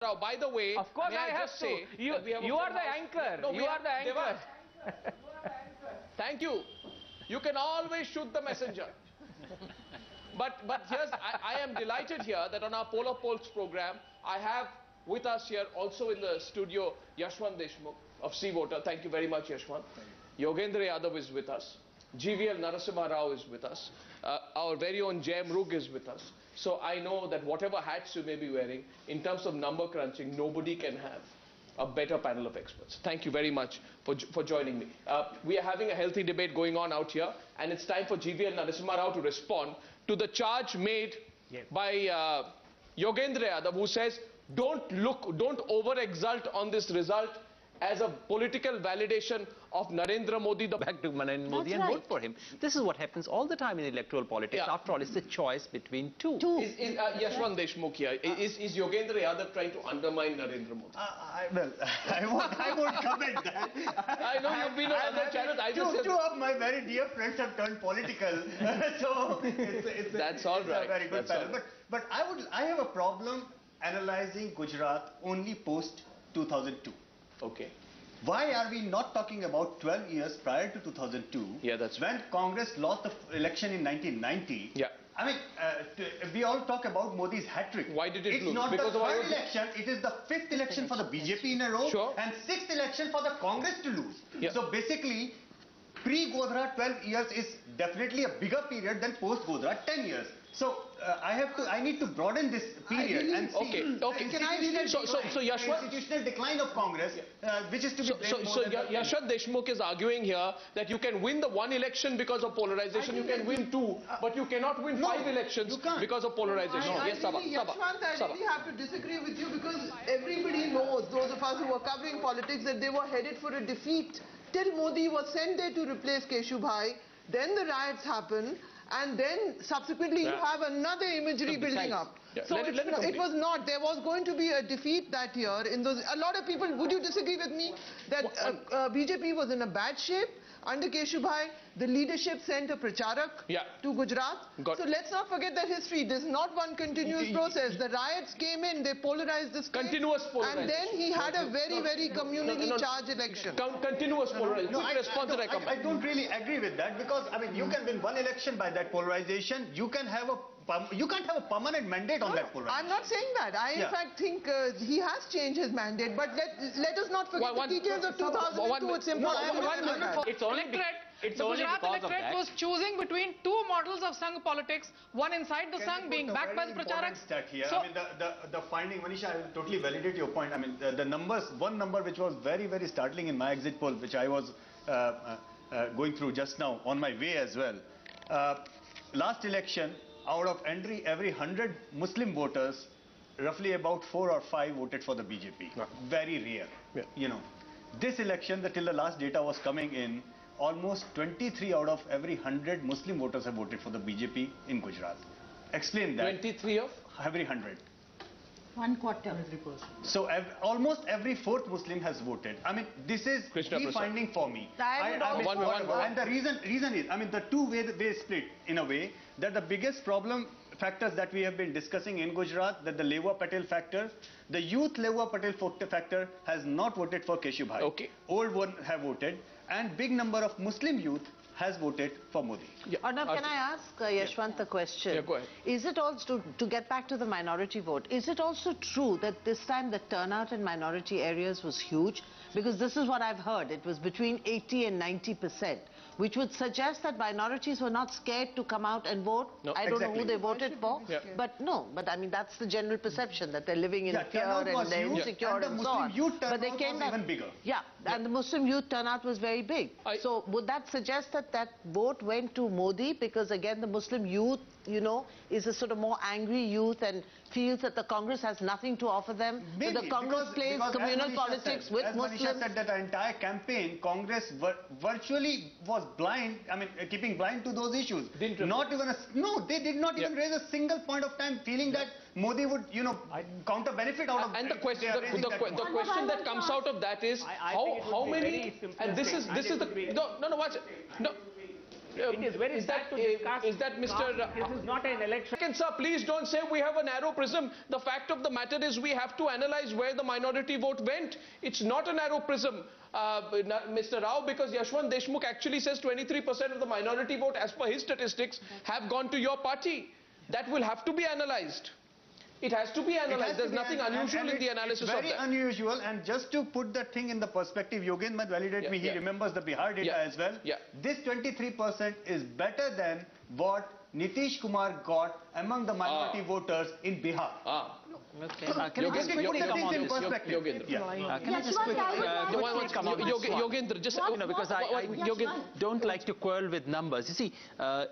Now, by the way, of course I have to. You are the anchor. No, you are the anchor. Thank you. You can always shoot the messenger. But here's, I am delighted here that on our Polar Polls program, I have with us here also in the studio Yashwant Deshmukh of Sea Voter. Thank you very much, Yashwant. Yogendra Yadav is with us. GVL Narasimha Rao is with us. Our very own Jay Mrug is with us. So I know that whatever hats you may be wearing, in terms of number crunching, nobody can have a better panel of experts. Thank you very much for joining me. We are having a healthy debate going on out here, and it's time for GVL Narasimha Rao to respond to the charge made by Yogendra Yadav, who says, don't over-exult on this result as a political validation of Narendra Modi. Back to Narendra Modi and vote for him. This is what happens all the time in electoral politics. Yeah. After all, it's the choice between two. Is Yashwant Deshmukh here? Is Yogendra Yadav trying to undermine Narendra Modi? I won't comment that. I know you've been on other channels. Two of my very dear friends have turned political. So it's that's all right. A very good panel. But I have a problem analyzing Gujarat only post 2002. Okay. Why are we not talking about 12 years prior to 2002? Yeah, that's when Congress lost the election in 1990. Yeah. I mean, we all talk about Modi's hat-trick. Why did it lose? It's not because the third election, it is the fifth election for the BJP in a row, and sixth election for the Congress to lose. Yeah. So basically, pre-Godhra 12 years is definitely a bigger period than post-Godhra 10 years. So I need to broaden this period and see. Okay. Can I read it? So Yashwant, institutional decline of Congress, which is to be blamed. So Yashwant Deshmukh is arguing here that you can win the one election because of polarization, you can win two, but you cannot win 5 elections because of polarization. Yashwant, I really have to disagree with you, because everybody knows, those of us who were covering politics, that they were headed for a defeat till Modi was sent there to replace Keshubhai. Then the riots happened. And then subsequently you have another imagery building up. Yeah. So it was not. There was going to be a defeat that year. In those, a lot of people, would you disagree with me that BJP was in a bad shape under Keshubhai? The leadership sent a pracharak to Gujarat. So let's not forget that history. There's not one continuous process. The riots came in, they polarized the state. Continuous polarization. And then he had a very, very communally charged election. Continuous polarization. No, I don't really agree with that, because I mean, you can win one election by that polarization. You can't have a permanent mandate on that polarization. I'm not saying that. I in fact think he has changed his mandate. But let us not forget the details of 2002. It's important. It's only the Gujarat electorate was choosing between two models of Sangh politics, one inside the Sangh being backed by the Pracharaks. So, I mean, the finding, Manisha, I will totally validate your point. I mean, the numbers, one number which was very, very startling in my exit poll, which I was going through just now on my way as well. Last election, out of every 100 Muslim voters, roughly about 4 or 5 voted for the BJP. Very rare. You know, this election, till the last data was coming in, almost 23 out of every 100 Muslim voters have voted for the BJP in Gujarat. Explain that. 23 of? Every 100. 1/4. So almost every 4th Muslim has voted. I mean, this is key finding for me. And the reason is, I mean, the two-way split in a way that the biggest problem factors that we have been discussing in Gujarat, that the Lewar Patel factor, the youth Lewar Patel factor has not voted for Keshubhai. Okay. Old one have voted, and big number of Muslim youth has voted for Modi. Arnab, can I ask Yashwant a question? Yeah, go ahead. Is it also, to get back to the minority vote, is it also true that this time the turnout in minority areas was huge? Because this is what I've heard. It was between 80 and 90%, which would suggest that minorities were not scared to come out and vote. No, I don't know who they voted for, but I mean, that's the general perception, that they're living in fear and they're insecure and so on. But they came was even bigger. And the Muslim youth turnout was very big. So would that suggest that that vote went to Modi, because again the Muslim youth, you know, is a sort of more angry youth and feels that the Congress has nothing to offer them? Maybe, so the Congress plays communal politics with Muslims. Manisha said that the entire campaign, Congress virtually was blind, I mean, keeping blind to those issues. Not even no, they did not even raise a single point of time feeling that Modi would, you know, counter benefit out of. And the question that comes out of that is how many, and this is the no watch it. No. It is very sad to discuss. Is that Mr. This is not an election. Second, sir, please don't say we have a narrow prism. The fact of the matter is we have to analyze where the minority vote went. It's not a narrow prism, Mr. Rao, because Yashwant Deshmukh actually says 23% of the minority vote, as per his statistics, have gone to your party. That will have to be analyzed. It has to be analyzed. There's nothing unusual in the analysis of that. It's very unusual, and just to put the thing in the perspective, Yogen might validate me, he remembers the Bihar data as well. This 23% is better than what Nitish Kumar got among the minority voters in Bihar. Okay. Can I just quickly come on this? Yogendra. Can I just quickly come on this? Yogendra, just because I don't like to quarrel with numbers. You see,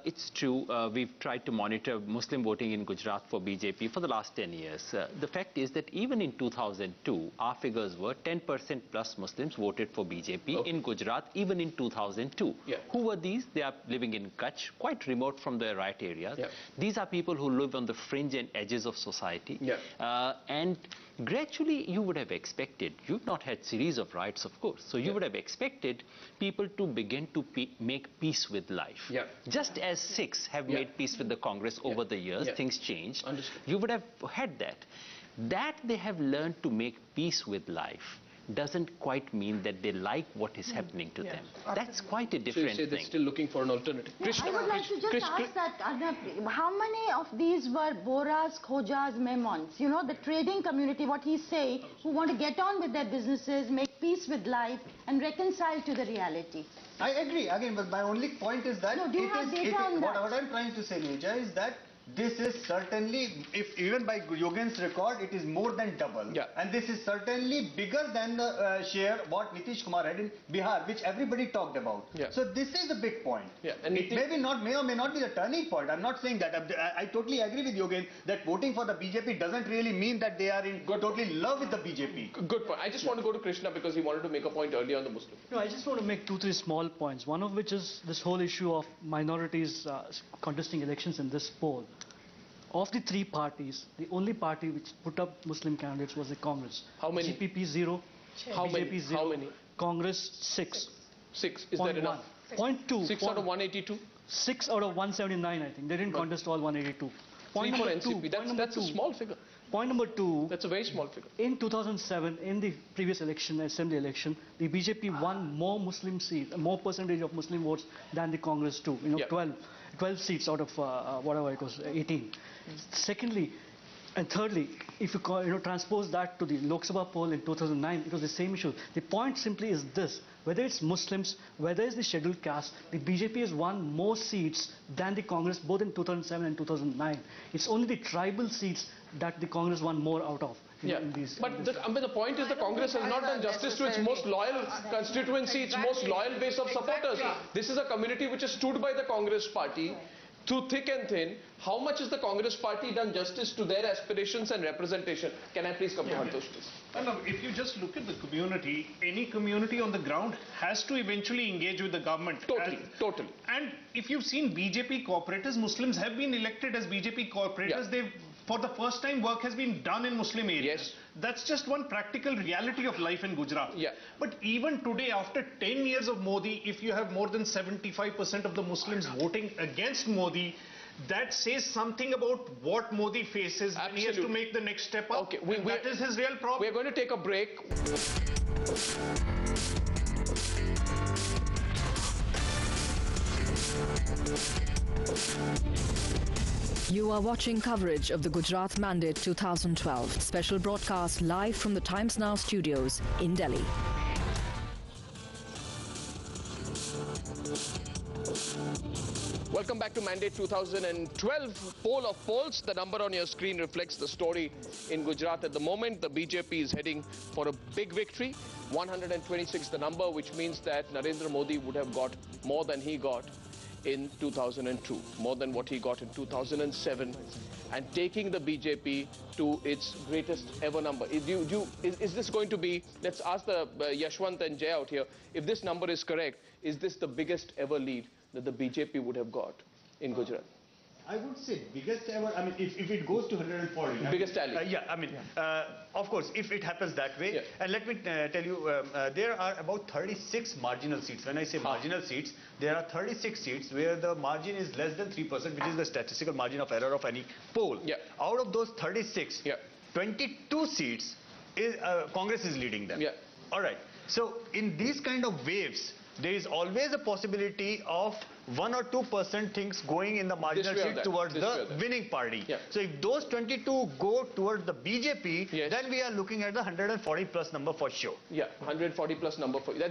it's true, we've tried to monitor Muslim voting in Gujarat for BJP for the last 10 years. The fact is that even in 2002, our figures were 10% plus Muslims voted for BJP in Gujarat, even in 2002. Who were these? They are living in Kutch, quite remote from the riot areas. These are people who live on the fringe and edges of society. And gradually you would have expected, you've not had series of riots of course, so you would have expected people to begin to make peace with life. Just as Sikhs have made peace with the Congress over the years, things changed. You would have had that. That they have learned to make peace with life doesn't quite mean that they like what is happening to them. That's quite a different thing. They're still looking for an alternative. I would like to just ask that, how many of these were Boras, Khojas, Memons? You know, the trading community, what he's saying, who want to get on with their businesses, make peace with life, and reconcile to the reality. I agree. Again, but my only point is that what I'm trying to say, Neja, is that this is certainly, if even by Yogen's record, it is more than double. And this is certainly bigger than the share what Nitish Kumar had in Bihar, which everybody talked about. So this is a big point. And it may or may not be the turning point. I'm not saying that. I totally agree with Yogen that voting for the BJP doesn't really mean that they are in totally love with the BJP. Good point. I just want to go to Krishna because he wanted to make a point earlier on the Muslim. No, I just want to make 2-3 small points. One of which is this whole issue of minorities contesting elections in this poll. Of the three parties, the only party which put up Muslim candidates was the Congress. How many? GPP 0, BJP 0, How many? Congress 6. 6. Is that enough? 0.2. 6 out of 182? 6 out of 179, I think. They didn't contest all 182. Point for NCP. That's a small figure. Point number 2. That's a very small figure. In 2007, in the previous election, assembly election, the BJP won more Muslim seats, more percentage of Muslim votes than the Congress too. You know, 12 seats out of whatever it was, 18. Secondly, and thirdly, if you transpose that to the Lok Sabha poll in 2009, it was the same issue. The point simply is this: whether it's Muslims, whether it's the scheduled caste, the BJP has won more seats than the Congress, both in 2007 and 2009. It's only the tribal seats that the Congress won more out of. But the point is the Congress has not done justice to its most loyal constituency, its most loyal base of supporters. This is a community which has stood by the Congress party through thick and thin. How much has the Congress party done justice to their aspirations and representation? Can I please come to Santosh, please? No, if you just look at the community, any community on the ground has to eventually engage with the government. Totally. And if you've seen BJP corporators, Muslims have been elected as BJP corporators. For the first time, work has been done in Muslim areas. That's just one practical reality of life in Gujarat. But even today, after 10 years of Modi, if you have more than 75% of the Muslims voting against Modi, that says something about what Modi faces when he has to make the next step up. That is his real problem. We're going to take a break. You are watching coverage of the Gujarat Mandate 2012, special broadcast live from the Times Now studios in Delhi. Welcome back to Mandate 2012 poll of polls. The number on your screen reflects the story in Gujarat at the moment. The BJP is heading for a big victory. 126 the number, which means that Narendra Modi would have got more than he got in 2002, more than what he got in 2007, and taking the BJP to its greatest ever number. Is this going to be, let's ask the Yashwant and Jay out here, if this number is correct, is this the biggest ever lead that the BJP would have got in Gujarat? I would say biggest ever. I mean, if it goes to 140, biggest tally. Yeah, I mean, of course, if it happens that way. Yeah. And let me tell you, there are about 36 marginal seats. When I say marginal seats, there are 36 seats where the margin is less than 3%, which is the statistical margin of error of any poll. Yeah. Out of those 36, 22 seats is Congress is leading them. Yeah. All right. So in these kind of waves, there is always a possibility of 1 or 2% things going in the marginal seat towards the winning party. Yeah. So if those 22 go towards the BJP, then we are looking at the 140 plus number for sure. Yeah, 140 plus number for you.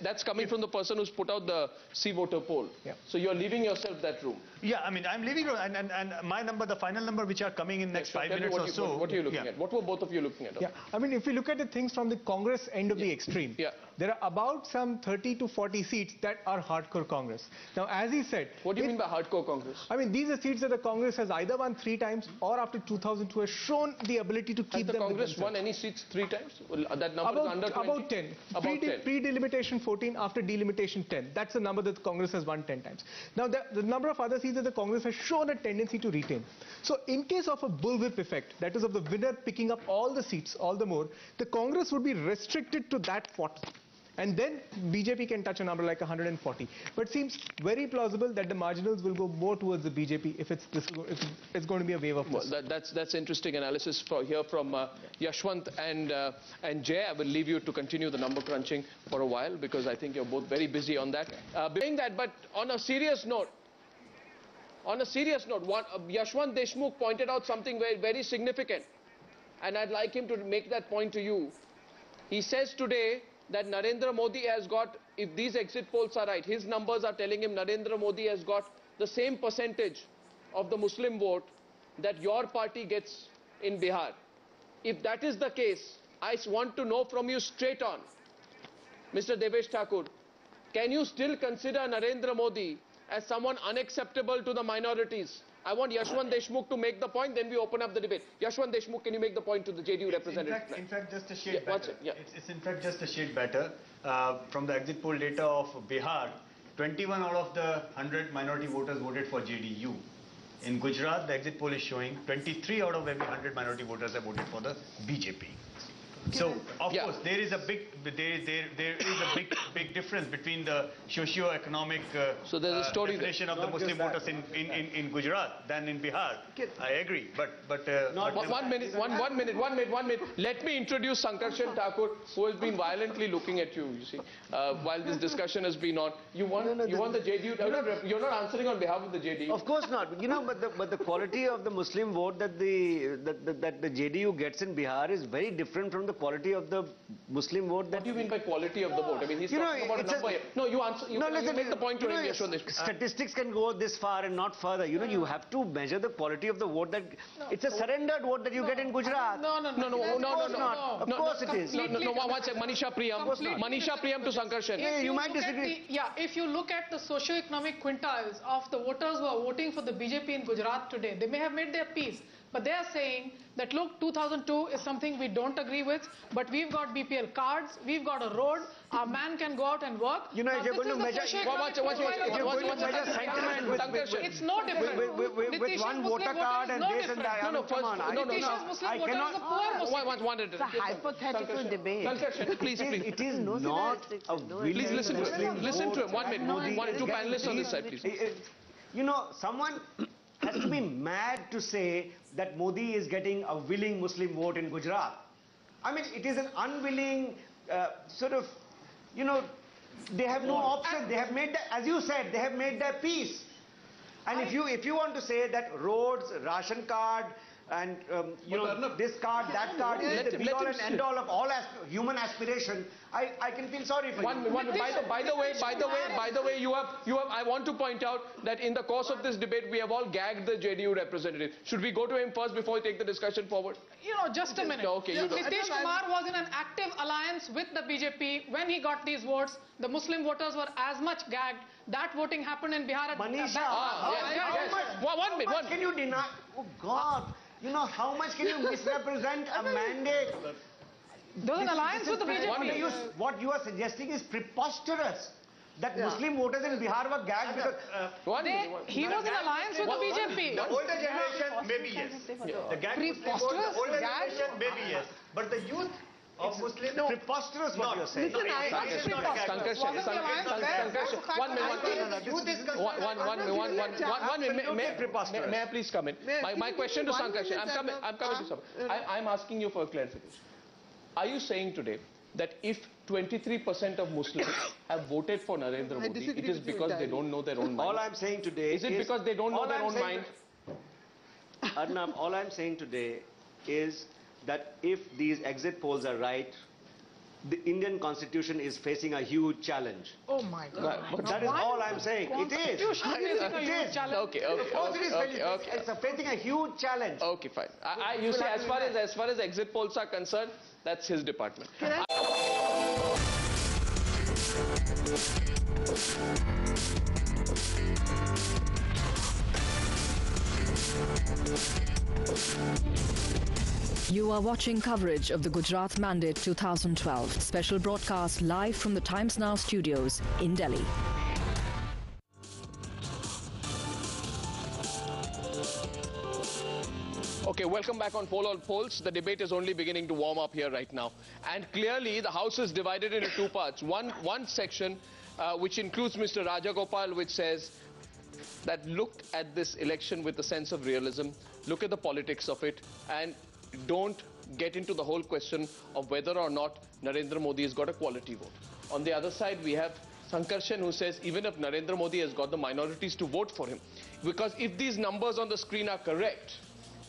That's coming from the person who's put out the C voter poll. Yeah. So you're leaving yourself that room. Yeah, I mean, I'm leaving, and my number, the final number which are coming in next 5 minutes or so. What are you looking at? What were both of you looking at? Yeah, I mean, if we look at the things from the Congress end of the extreme, there are about some 30 to 40 seats that are hardcore Congress. Now, as he said... What do you mean by hardcore Congress? I mean, these are seats that the Congress has either won 3 times or after 2002 has shown the ability to keep them. Has the Congress won any seats 3 times? Well, that number is under 20? About 10. About 10. Pre-delimitation 14, after delimitation 10. That's the number that the Congress has won 10 times. Now, the number of other seats that the Congress has shown a tendency to retain. So, in case of a bullwhip effect, that is of the winner picking up all the seats, all the more, the Congress would be restricted to that 40. And then BJP can touch a number like 140. But it seems very plausible that the marginals will go more towards the BJP if it's going to be a wave of this. Well, that's interesting analysis here from Yashwant and Jay. I will leave you to continue the number crunching for a while because I think you're both very busy on that. But on a serious note, Yashwant Deshmukh pointed out something very significant, and I'd like him to make that point to you. He says today that Narendra Modi has got, if these exit polls are right, his numbers are telling him Narendra Modi has got the same percentage of the Muslim vote that your party gets in Bihar. If that is the case, I want to know from you straight on, Mr. Devesh Thakur, can you still consider Narendra Modi as someone unacceptable to the minorities? I want Yashwant Deshmukh to make the point, then we open up the debate. Yashwant Deshmukh, can you make the point to the JDU representative? In fact, just a shade better. It's in fact just a shade better. From the exit poll data of Bihar, 21 out of the 100 minority voters voted for JDU. In Gujarat, the exit poll is showing 23 out of every 100 minority voters have voted for the BJP. So, of course, there is a big difference between the socio-economic definition of the Muslim voters in Gujarat than in Bihar. I agree, but one minute. Let me introduce Sankarshan Thakur, who has been violently looking at you see, while this discussion has been on. You want the JDU? You're not answering on behalf of the JDU. Of course not. You know, but the quality of the Muslim vote that the JDU gets in Bihar is very different from the quality of the Muslim vote. What do you mean by quality of the vote? I mean, he's talking about a number here. No, you answer. You make the point to him. Statistics can go this far and not further. You know, you have to measure the quality of the vote. It's a surrendered vote that you get in Gujarat. No. Of course it is. No, one second. Manisha Priyam to Sankarshan. Yeah, you might disagree. If you look at the socio-economic quintiles of the voters who are voting for the BJP in Gujarat today, they may have made their peace. But they are saying that, look, 2002 is something we don't agree with, but we've got BPL cards, we've got a road, our man can go out and work. You know, if you're going to measure sentiment, it's no different. With one voter card and this and that. I cannot. It's a hypothetical debate. Please. It is not a Please listen to him. Listen to him. 1 minute. 2 panelists on this side, please. You know, someone has to be mad to say that Modi is getting a willing Muslim vote in Gujarat. I mean, it is an unwilling sort of, you know, they have no option. They have made, as you said, they have made their peace. And if you want to say that roads, ration card, and you know, this card, that card is the be-all and end-all of all human aspiration, I can feel sorry for you. By the way, you have. I want to point out that in the course of this debate, we have all gagged the JDU representative. Should we go to him first before we take the discussion forward? You know, just a minute. Okay, Nitish Kumar was in an active alliance with the BJP when he got these votes. The Muslim voters were as much gagged. That voting happened in Bihar. Manisha, how much can you deny? Oh God. You know, how much can you misrepresent a mandate? There's an alliance with the BJP. What you are suggesting is preposterous. that Muslim voters in Bihar were gagged because... he was in alliance with the BJP. The older generation, maybe yes. The gagged Muslim vote, the older generation, maybe yes. But the youth of Muslims... No. Preposterous what you're saying. Listen, May I please come in? My question to Sankarshan, I'm coming to something. I'm asking you for a clarification. Are you saying today that if 23% of Muslims have voted for Narendra Modi, it is because they don't know their own mind? All I'm saying today is... it because they don't know their own mind? Arnab, all I'm saying today is that if these exit polls are right, the Indian constitution is facing a huge challenge. Oh my God. That is all I'm saying. It is. It is. Okay. It's facing a huge challenge. Okay, fine. You see, as far as exit polls are concerned, that's his department. You are watching coverage of the Gujarat Mandate 2012, special broadcast live from the Times Now studios in Delhi. Okay, welcome back on Poll All Polls. The debate is only beginning to warm up here right now. And clearly, the House is divided into two parts. One section, which includes Mr. Rajagopal, which says that look at this election with a sense of realism, look at the politics of it, and don't get into the whole question of whether or not Narendra Modi has got a quality vote. On the other side, we have Sankarshan, who says even if Narendra Modi has got the minorities to vote for him, because if these numbers on the screen are correct,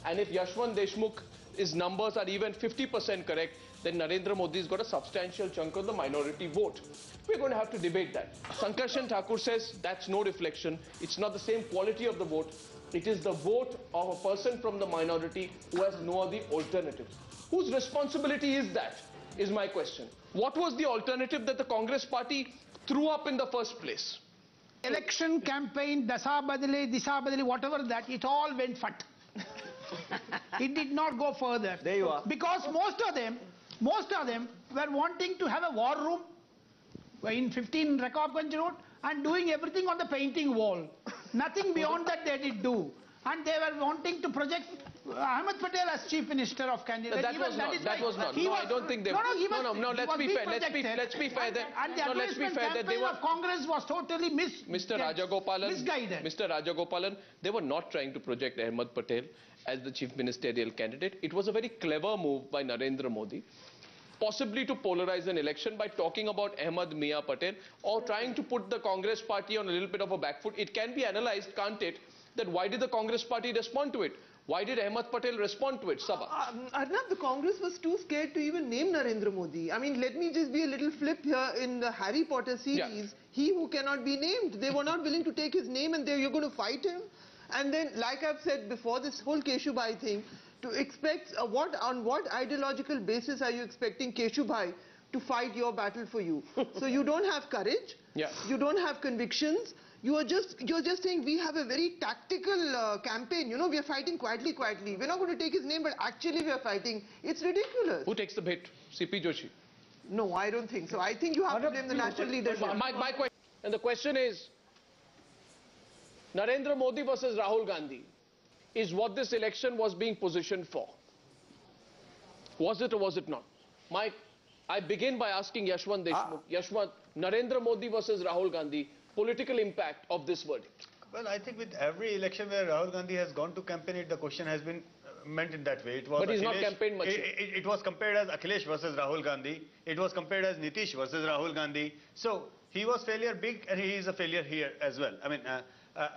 and if Yashwant Deshmukh's numbers are even 50% correct, then Narendra Modi has got a substantial chunk of the minority vote. We're going to have to debate that. Sankarshan Thakur says that's no reflection. It's not the same quality of the vote. It is the vote of a person from the minority who has no other alternative. Whose responsibility is that, is my question. What was the alternative that the Congress party threw up in the first place? Election campaign, Dasa Badale, Disha Badale, whatever that, it all went fat. It did not go further. There you are. Because most of them were wanting to have a war room in 15 Rakabganj Road and doing everything on the painting wall. Nothing beyond that they did do. And they were wanting to project Ahmed Patel as Chief Minister of candidate. That was not. No, I don't think they... No, let's be fair. Let's be fair. And the advertisement campaign of Congress was totally Mr. Rajagopalan, they were not trying to project Ahmed Patel as the Chief Ministerial candidate. It was a very clever move by Narendra Modi, possibly to polarize an election by talking about Ahmed Mia Patel or trying to put the Congress party on a little bit of a back foot. It can be analyzed, can't it, that why did the Congress party respond to it? Why did Ahmed Patel respond to it, Sabha? Arnab, the Congress was too scared to even name Narendra Modi. I mean, let me just be a little flip here. In the Harry Potter series, he who cannot be named, they were not willing to take his name and you're going to fight him. And then, like I've said before, this whole Keshubai thing, to expect, on what ideological basis are you expecting Keshubai to fight your battle for you? So you don't have courage, you don't have convictions, you're just saying we have a very tactical campaign, you know, we are fighting quietly. We're not going to take his name, but actually we are fighting. It's ridiculous. Who takes the bait? CP Joshi? No, I don't think so. I think you have to blame the national leadership. My question, and the question is, Narendra Modi versus Rahul Gandhi is what this election was being positioned for. Was it or was it not? I begin by asking Yashwant Deshmukh. Yashwant, Narendra Modi versus Rahul Gandhi, political impact of this verdict. Well, I think with every election where Rahul Gandhi has gone to campaign, the question has been meant in that way. It was but he's not campaigned much. It was compared as Akhilesh versus Rahul Gandhi. It was compared as Nitish versus Rahul Gandhi. So he was failure big and he is a failure here as well. I mean,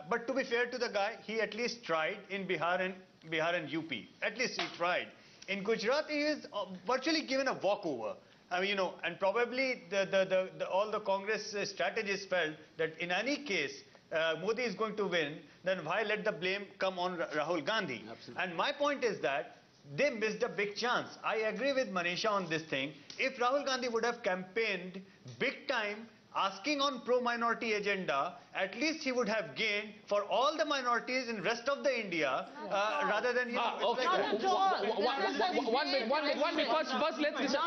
but to be fair to the guy, he at least tried in Bihar and UP. At least he tried. In Gujarat, he is virtually given a walkover. I mean, you know, and probably all the Congress strategists felt that in any case, Modi is going to win, then why let the blame come on Rahul Gandhi? Absolutely. And my point is that they missed a big chance. I agree with Manisha on this thing. If Rahul Gandhi would have campaigned big time asking on pro-minority agenda, at least he would have gained for all the minorities in rest of the India, rather than, okay. One minute. First, let's listen.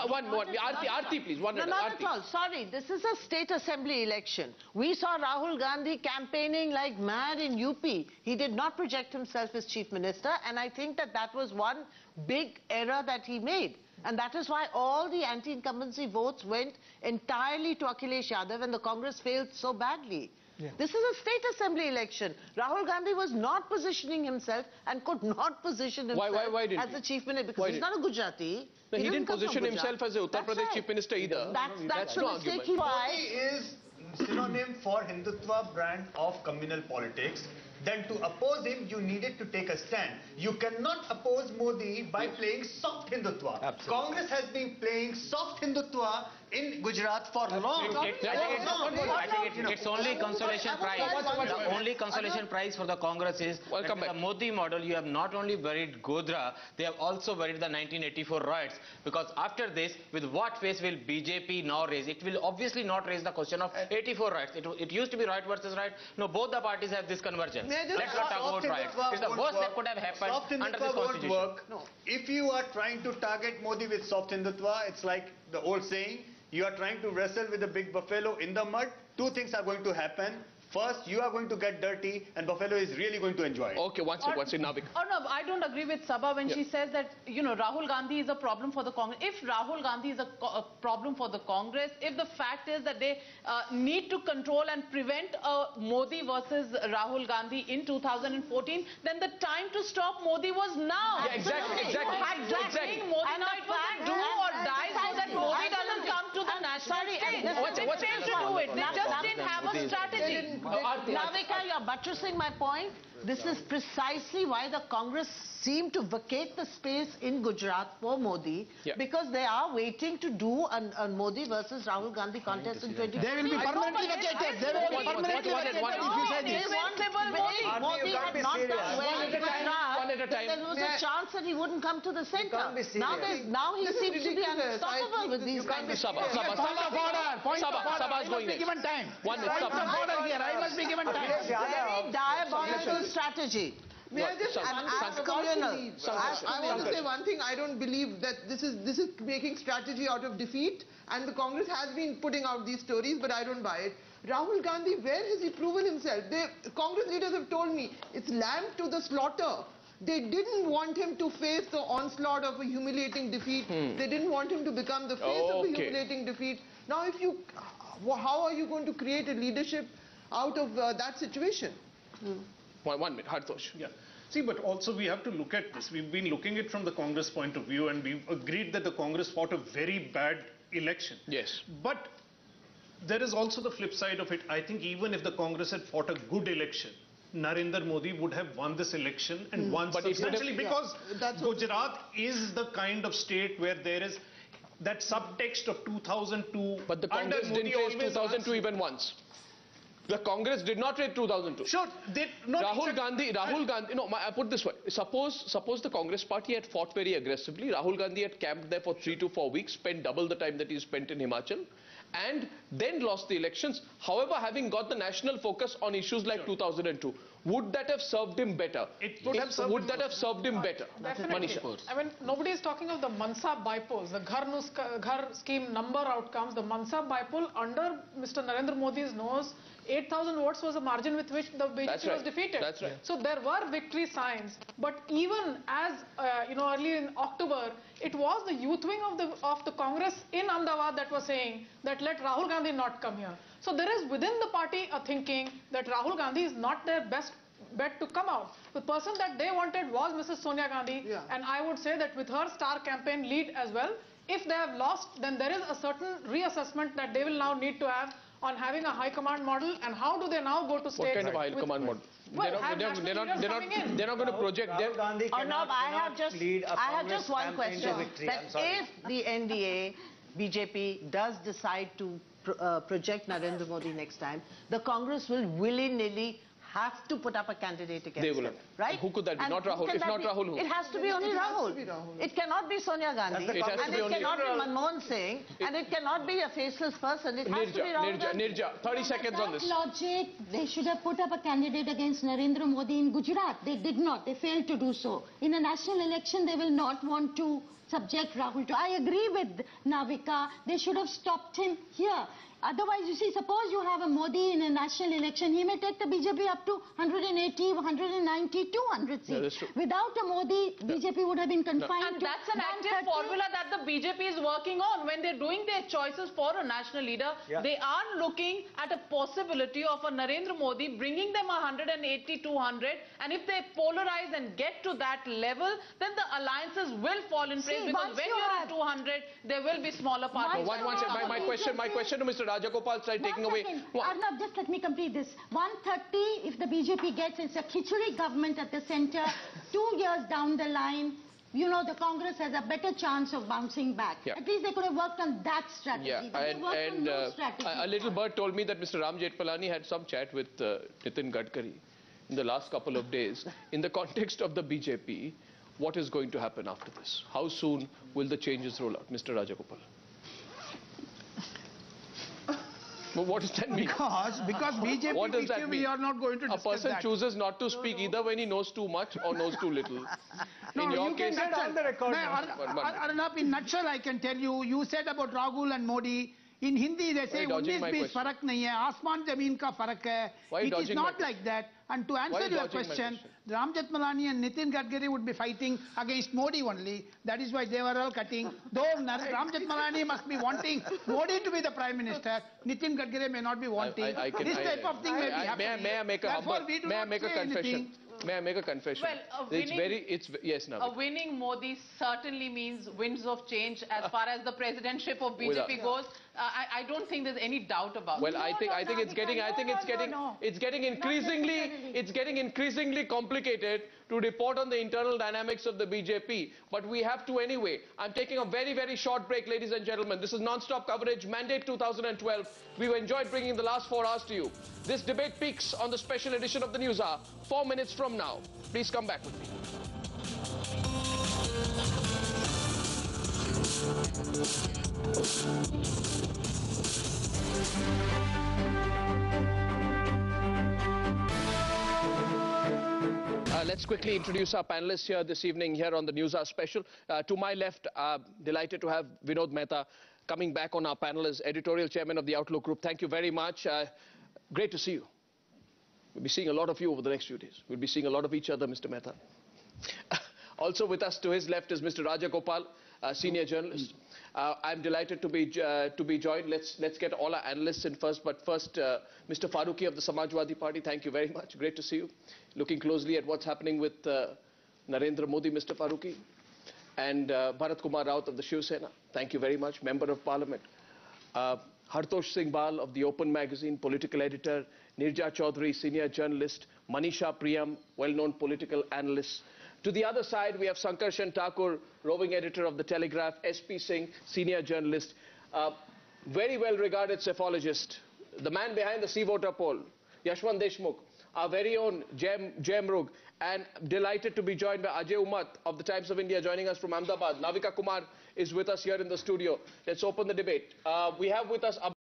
One. Aarti, please. 1 minute. Not at all. Sorry, this is a state assembly election. We saw Rahul Gandhi campaigning like mad in UP. He did not project himself as chief minister, and I think that was one big error that he made. And that is why all the anti-incumbency votes went entirely to Akhilesh Yadav, and the Congress failed so badly. Yeah. This is a state assembly election. Rahul Gandhi was not positioning himself and could not position himself as the chief minister, because he's not a Gujarati. No, he didn't position himself as a Uttar Pradesh chief minister either. That's the mistake he Modi is synonym for Hindutva brand of communal politics. Then to oppose him, you needed to take a stand. You cannot oppose Modi by playing soft Hindutva. Absolutely. Congress has been playing soft Hindutva in Gujarat for long. It's only consolation prize. The only consolation prize for the Congress is that in the Modi model, you have not only buried Godhra, they have also buried the 1984 riots. Because after this, with what face will BJP now raise? It will obviously not raise the question of 84 riots. It used to be right versus right. No, both the parties have this convergence. Let's not talk about riots. It's the worst that could have happened under this constitution. Work. No. If you are trying to target Modi with soft Hindutva, it's like the old saying, you are trying to wrestle with a big buffalo in the mud. Two things are going to happen. First, you are going to get dirty, and buffalo is really going to enjoy it. Okay, what's it, Navik? Oh no, I don't agree with Sabha when she says that, Rahul Gandhi is a problem for the Congress. If Rahul Gandhi is a problem for the Congress, if the fact is that they need to control and prevent Modi versus Rahul Gandhi in 2014, then the time to stop Modi was now. Yeah, exactly. Modi now it was a do or die so that Modi doesn't come to the national stage. They failed to do it. They just didn't have a strategy. Navika, you're buttressing my point. This is precisely why the Congress seem to vacate the space in Gujarat for Modi, because they are waiting to do a Modi versus Rahul Gandhi contest in 2015. They will be permanently vacated. They will be permanently vacated if you say this. Modi had not done well in Gujarat, there was a chance that he wouldn't come to the centre. Now he seems to be unstoppable with these kinds of... Sabha is going next. Given time. 1 minute. Point of order here. I must be given time. Very diabolical strategy. May I just ask communal? I want to say one thing. I don't believe that this is making strategy out of defeat, and the Congress has been putting out these stories, but I don't buy it. Rahul Gandhi, where has he proven himself? Congress leaders have told me it's lamb to the slaughter. They didn't want him to face the onslaught of a humiliating defeat. They didn't want him to become the face of a humiliating defeat. Now, how are you going to create a leadership out of that situation? 1 minute, Hartosh. Yeah. See, but also we have to look at this. We've been looking at it from the Congress point of view, and we've agreed that the Congress fought a very bad election. Yes. But there is also the flip side of it. I think even if the Congress had fought a good election, Narendra Modi would have won this election and won substantially, because Gujarat is the kind of state where there is that subtext of 2002. But the Congress didn't face 2002 even once. The Congress did not raid 2002. Sure, Rahul Gandhi, no, I put this way. Suppose the Congress party had fought very aggressively. Rahul Gandhi had camped there for 3 to 4 weeks, spent double the time that he spent in Himachal, and then lost the elections. However, having got the national focus on issues like 2002, would that have served him better? Would that have served him better? Definitely. Manisha. I mean, nobody is talking of the Mansab bypolls, the Ghar scheme number outcomes. The Mansab bypoll under Mr. Narendra Modi's nose, 8,000 votes was the margin with which the BJP was defeated. That's right. So there were victory signs, but even as early in October, it was the youth wing of the Congress in Ahmedabad that was saying that let Rahul Gandhi not come here. So there is within the party a thinking that Rahul Gandhi is not their best bet to come out. The person that they wanted was Mrs. Sonia Gandhi, and I would say that with her star campaign lead as well, if they have lost, then there is a certain reassessment that they will now need to have on having a high command model, and how do they now go to states? What kind of high command model? Well, they're not going to project their... Arnab, I have just one question. That if the NDA, BJP does decide to project Narendra Modi next time, the Congress will willy-nilly have to put up a candidate against They will him, right? Who could that be? And Not who Rahul. can If that not be? Rahul, who? It has to be only Rahul. It cannot be Sonia Gandhi. It has to And be it only cannot be Manmohan Singh. And it cannot be a faceless person. It has to be Rahul Gandhi. Nirja, 30 seconds on this. Logic, they should have put up a candidate against Narendra Modi in Gujarat. They did not. They failed to do so. In a national election, they will not want to subject Rahul to. I agree with Navika. They should have stopped him here. Otherwise, you see, suppose you have a Modi in a national election, he may take the BJP up to 180, 190, 200 seats. Without a Modi, BJP would have been confined and to that's an active formula that the BJP is working on. When they're doing their choices for a national leader, they are looking at a possibility of a Narendra Modi bringing them 180, 200, and if they polarize and get to that level, then the alliances will fall in place, because when you're at 200, there will be smaller parties. My question to Mr. Rajagopal started taking away. Arnab, just let me complete this. 130, if the BJP gets, it's a khichdi government at the center. 2 years down the line, you know, the Congress has a better chance of bouncing back. At least they could have worked on that strategy. A little bird told me that Mr. Ram Jethmalani had some chat with Nitin Gadkari in the last couple of days. In the context of the BJP, what is going to happen after this? How soon will the changes roll out, Mr. Rajagopal? But what does that mean? Because BJP, what does that mean? we are not going to discuss A person that. chooses not to speak either when he knows too much or knows too little. No, in your you case, can get on the record. Arnab, in nutshell, I can tell you, you said about Rahul and Modi. In Hindi, they say, 19-20 farak nahi hai, asman zameen ka farak hai. It is not like that. And to answer your question, Ram Jethmalani and Nitin Gadkari would be fighting against Modi only. That is why they were all cutting. Though Ram Jethmalani must be wanting Modi to be the Prime Minister, Nitin Gadkari may not be wanting. This type of thing may be happening. May I make a confession? May I make a confession? Well, yes, now. A winning Modi certainly means winds of change as far as the presidentship of BJP goes. I don't think there's any doubt about it. Well, I think it's getting increasingly complicated to report on the internal dynamics of the BJP. But we have to anyway. I'm taking a very, very short break, ladies and gentlemen. This is non-stop coverage, Mandate 2012. We've enjoyed bringing the last 4 hours to you. This debate peaks on the special edition of the News Hour 4 minutes from now. Please come back with me. Let's quickly introduce our panelists here this evening here on the News Hour special. To my left, delighted to have Vinod Mehta coming back on our panel as editorial chairman of the Outlook Group. Thank you very much. Great to see you. We'll be seeing a lot of you over the next few days. We'll be seeing a lot of each other, Mr. Mehta. Also with us to his left is Mr. Rajagopal, senior journalist. I'm delighted to be joined. Let's get all our analysts in first. But first, Mr. Farooqi of the Samajwadi Party, thank you very much. Great to see you. Looking closely at what's happening with Narendra Modi, Mr. Farooqi. And Bharat Kumar Raut of the Shiv Sena, thank you very much. Member of Parliament. Hartosh Singh Bal of the Open Magazine, political editor. Nirja Chaudhary, senior journalist. Manisha Priyam, well-known political analyst. To the other side, we have Sankarshan Thakur, roving editor of The Telegraph, SP Singh, senior journalist, very well-regarded psephologist, the man behind the Sea Voter poll, Yashwant Deshmukh, our very own Jay Mrug, and delighted to be joined by Ajay Umat of the Times of India, joining us from Ahmedabad. Navika Kumar is with us here in the studio. Let's open the debate. We have with us